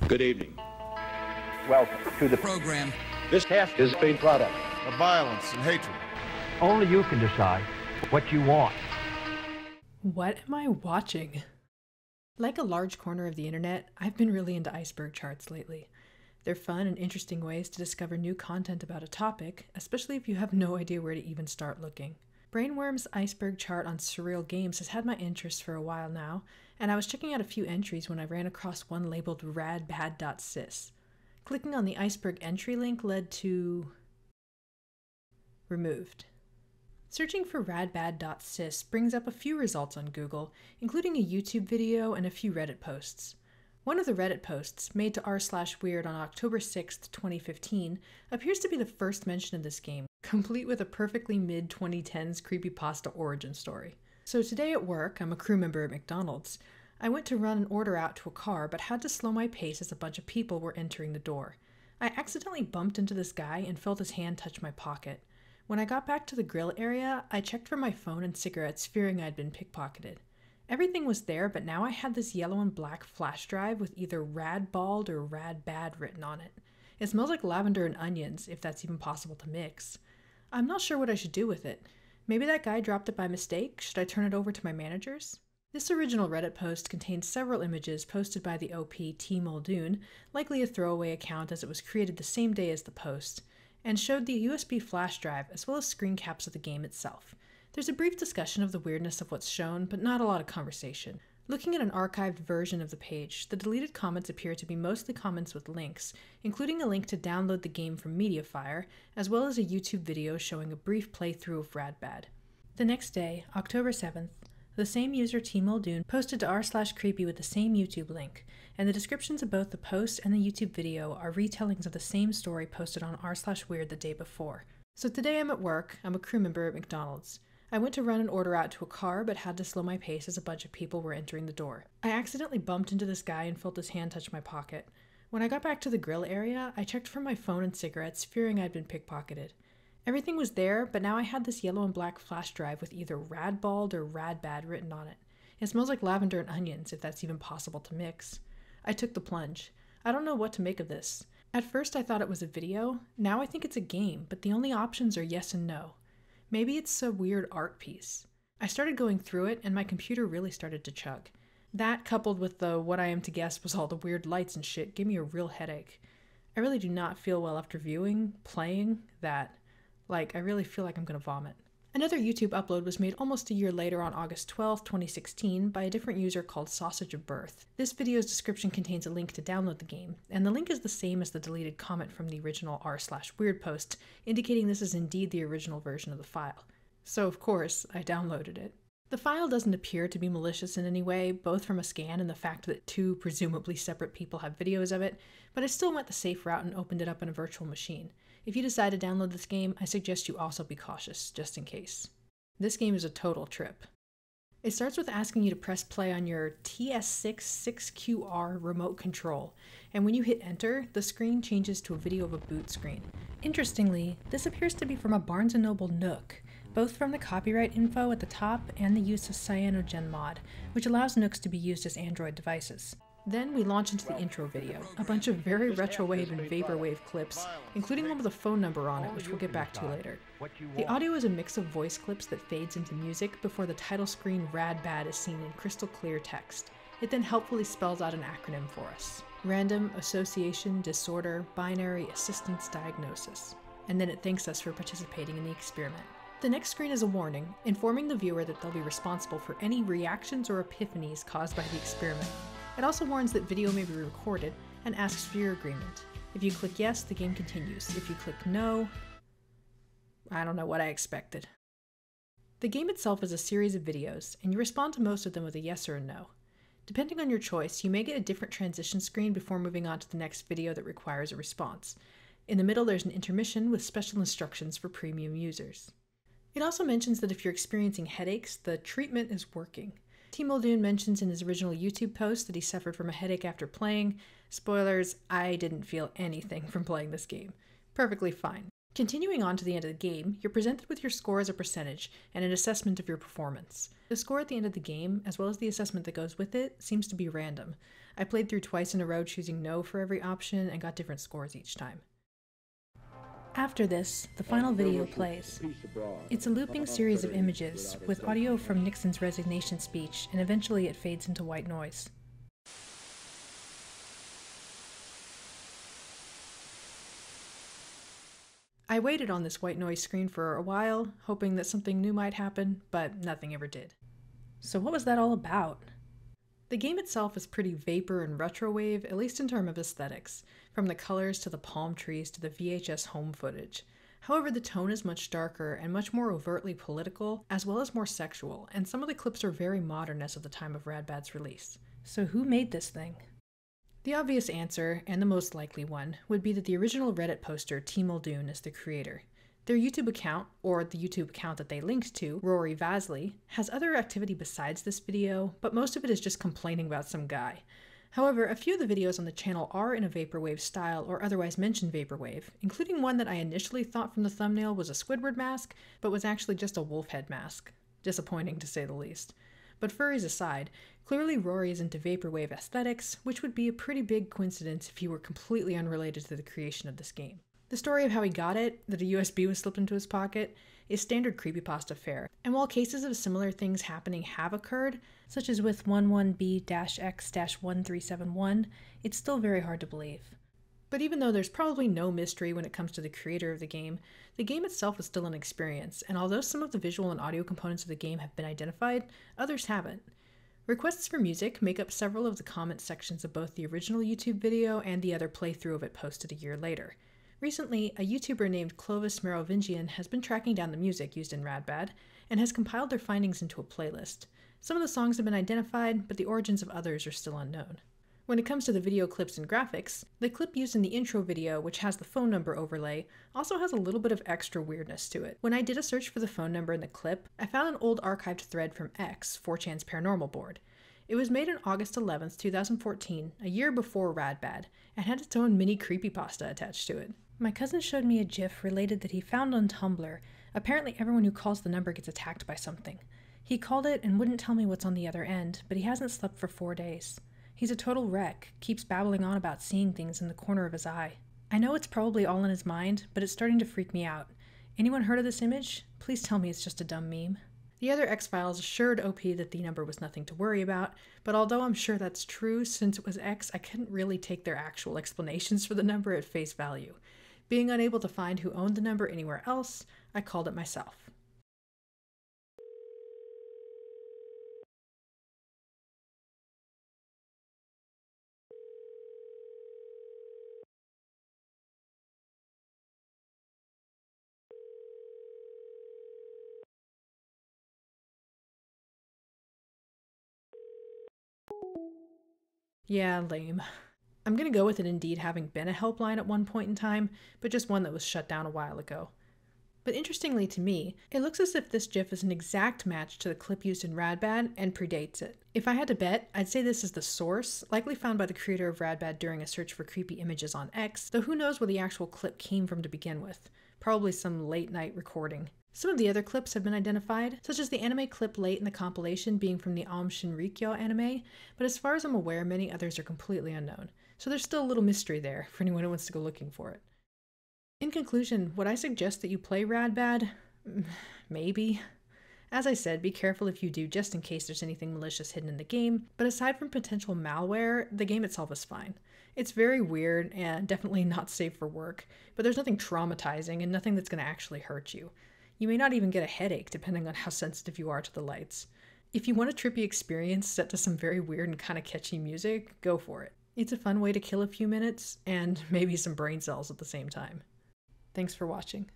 Good evening. Welcome to the program. This cast is a product of violence and hatred. Only you can decide what you want. What am I watching? Like a large corner of the internet, I've been really into iceberg charts lately. They're fun and interesting ways to discover new content about a topic, especially if you have no idea where to even start looking. Brainworm's iceberg chart on surreal games has had my interest for a while now, and I was checking out a few entries when I ran across one labeled Radbad.sys. Clicking on the iceberg entry link led to... removed. Searching for Radbad.sys brings up a few results on Google, including a YouTube video and a few Reddit posts. One of the Reddit posts, made to r/weird on October 6th, 2015, appears to be the first mention of this game, complete with a perfectly mid-2010s creepypasta origin story. So today at work, I'm a crew member at McDonald's. I went to run an order out to a car, but had to slow my pace as a bunch of people were entering the door. I accidentally bumped into this guy and felt his hand touch my pocket. When I got back to the grill area, I checked for my phone and cigarettes, fearing I'd been pickpocketed. Everything was there, but now I had this yellow and black flash drive with either Radbald or Radbad written on it. It smells like lavender and onions, if that's even possible to mix. I'm not sure what I should do with it. Maybe that guy dropped it by mistake? Should I turn it over to my managers? This original Reddit post contains several images posted by the OP T Muldoon, likely a throwaway account as it was created the same day as the post, and showed the USB flash drive as well as screen caps of the game itself. There's a brief discussion of the weirdness of what's shown, but not a lot of conversation. Looking at an archived version of the page, the deleted comments appear to be mostly comments with links, including a link to download the game from Mediafire, as well as a YouTube video showing a brief playthrough of Radbad. The next day, October 7th, the same user T Muldoon posted to r/creepy with the same YouTube link, and the descriptions of both the post and the YouTube video are retellings of the same story posted on r/weird the day before. So today I'm at work, I'm a crew member at McDonald's. I went to run an order out to a car, but had to slow my pace as a bunch of people were entering the door. I accidentally bumped into this guy and felt his hand touch my pocket. When I got back to the grill area, I checked for my phone and cigarettes, fearing I'd been pickpocketed. Everything was there, but now I had this yellow and black flash drive with either Radbald or Radbad written on it. It smells like lavender and onions, if that's even possible to mix. I took the plunge. I don't know what to make of this. At first I thought it was a video, now I think it's a game, but the only options are yes and no. Maybe it's a weird art piece. I started going through it, and my computer really started to chug. That, coupled with the what I am to guess was all the weird lights and shit, gave me a real headache. I really do not feel well after playing that. I really feel like I'm gonna vomit. Another YouTube upload was made almost a year later on August 12, 2016 by a different user called Sausage of Birth. This video's description contains a link to download the game, and the link is the same as the deleted comment from the original r/weird post, indicating this is indeed the original version of the file. So of course, I downloaded it. The file doesn't appear to be malicious in any way, both from a scan and the fact that two presumably separate people have videos of it, but I still went the safe route and opened it up on a virtual machine. If you decide to download this game, I suggest you also be cautious, just in case. This game is a total trip. It starts with asking you to press play on your TS6-6QR remote control, and when you hit enter, the screen changes to a video of a boot screen. Interestingly, this appears to be from a Barnes & Noble Nook, both from the copyright info at the top and the use of CyanogenMod, which allows Nooks to be used as Android devices. Then we launch into the intro video, a bunch of very retrowave and vaporwave clips, including one with a phone number on it, which we'll get back to later. The audio is a mix of voice clips that fades into music before the title screen Radbad is seen in crystal clear text. It then helpfully spells out an acronym for us. Random Association Disorder Binary Assistance Diagnosis. And then it thanks us for participating in the experiment. The next screen is a warning, informing the viewer that they'll be responsible for any reactions or epiphanies caused by the experiment. It also warns that video may be recorded and asks for your agreement. If you click yes, the game continues. If you click no, I don't know what I expected. The game itself is a series of videos, and you respond to most of them with a yes or a no. Depending on your choice, you may get a different transition screen before moving on to the next video that requires a response. In the middle, there's an intermission with special instructions for premium users. It also mentions that if you're experiencing headaches, the treatment is working. T Muldoon mentions in his original YouTube post that he suffered from a headache after playing. Spoilers, I didn't feel anything from playing this game. Perfectly fine. Continuing on to the end of the game, you're presented with your score as a percentage and an assessment of your performance. The score at the end of the game, as well as the assessment that goes with it, seems to be random. I played through twice in a row, choosing no for every option, and got different scores each time. After this, the final video plays. It's a looping series of images, with audio from Nixon's resignation speech, and eventually it fades into white noise. I waited on this white noise screen for a while, hoping that something new might happen, but nothing ever did. So what was that all about? The game itself is pretty vapor and retrowave, at least in terms of aesthetics, from the colors to the palm trees to the VHS home footage. However, the tone is much darker and much more overtly political, as well as more sexual, and some of the clips are very modern as of the time of Radbad's release. So who made this thing? The obvious answer, and the most likely one, would be that the original Reddit poster T. Muldoon is the creator. Their YouTube account, or the YouTube account that they linked to, Rory Vasley, has other activity besides this video, but most of it is just complaining about some guy. However, a few of the videos on the channel are in a vaporwave style or otherwise mention vaporwave, including one that I initially thought from the thumbnail was a Squidward mask, but was actually just a wolf head mask. Disappointing to say the least. But furries aside, clearly Rory is into vaporwave aesthetics, which would be a pretty big coincidence if he were completely unrelated to the creation of this game. The story of how he got it, that a USB was slipped into his pocket, is standard creepypasta fare, and while cases of similar things happening have occurred, such as with 11B-X-1371, it's still very hard to believe. But even though there's probably no mystery when it comes to the creator of the game itself is still an experience, and although some of the visual and audio components of the game have been identified, others haven't. Requests for music make up several of the comment sections of both the original YouTube video and the other playthrough of it posted a year later. Recently, a YouTuber named Clovis Merovingian has been tracking down the music used in Radbad, and has compiled their findings into a playlist. Some of the songs have been identified, but the origins of others are still unknown. When it comes to the video clips and graphics, the clip used in the intro video, which has the phone number overlay, also has a little bit of extra weirdness to it. When I did a search for the phone number in the clip, I found an old archived thread from X, 4chan's paranormal board. It was made on August 11th, 2014, a year before Radbad, and had its own mini creepypasta attached to it. My cousin showed me a GIF related that he found on Tumblr. Apparently everyone who calls the number gets attacked by something. He called it and wouldn't tell me what's on the other end, but he hasn't slept for 4 days. He's a total wreck, keeps babbling on about seeing things in the corner of his eye. I know it's probably all in his mind, but it's starting to freak me out. Anyone heard of this image? Please tell me it's just a dumb meme. The other X-Files assured OP that the number was nothing to worry about, but although I'm sure that's true, since it was X, I couldn't really take their actual explanations for the number at face value. Being unable to find who owned the number anywhere else, I called it myself. Yeah, lame. I'm gonna go with it indeed having been a helpline at one point in time, but just one that was shut down a while ago. But interestingly to me, it looks as if this GIF is an exact match to the clip used in Radbad and predates it. If I had to bet, I'd say this is the source, likely found by the creator of Radbad during a search for creepy images on X, though who knows where the actual clip came from to begin with. Probably some late night recording. Some of the other clips have been identified, such as the anime clip late in the compilation being from the Aum Shinrikyo anime, but as far as I'm aware, many others are completely unknown. So there's still a little mystery there for anyone who wants to go looking for it. In conclusion, would I suggest that you play Radbad? Maybe. As I said, be careful if you do, just in case there's anything malicious hidden in the game, but aside from potential malware, the game itself is fine. It's very weird and definitely not safe for work, but there's nothing traumatizing and nothing that's going to actually hurt you. You may not even get a headache depending on how sensitive you are to the lights. If you want a trippy experience set to some very weird and kind of catchy music, go for it. It's a fun way to kill a few minutes, and maybe some brain cells at the same time. Thanks for watching.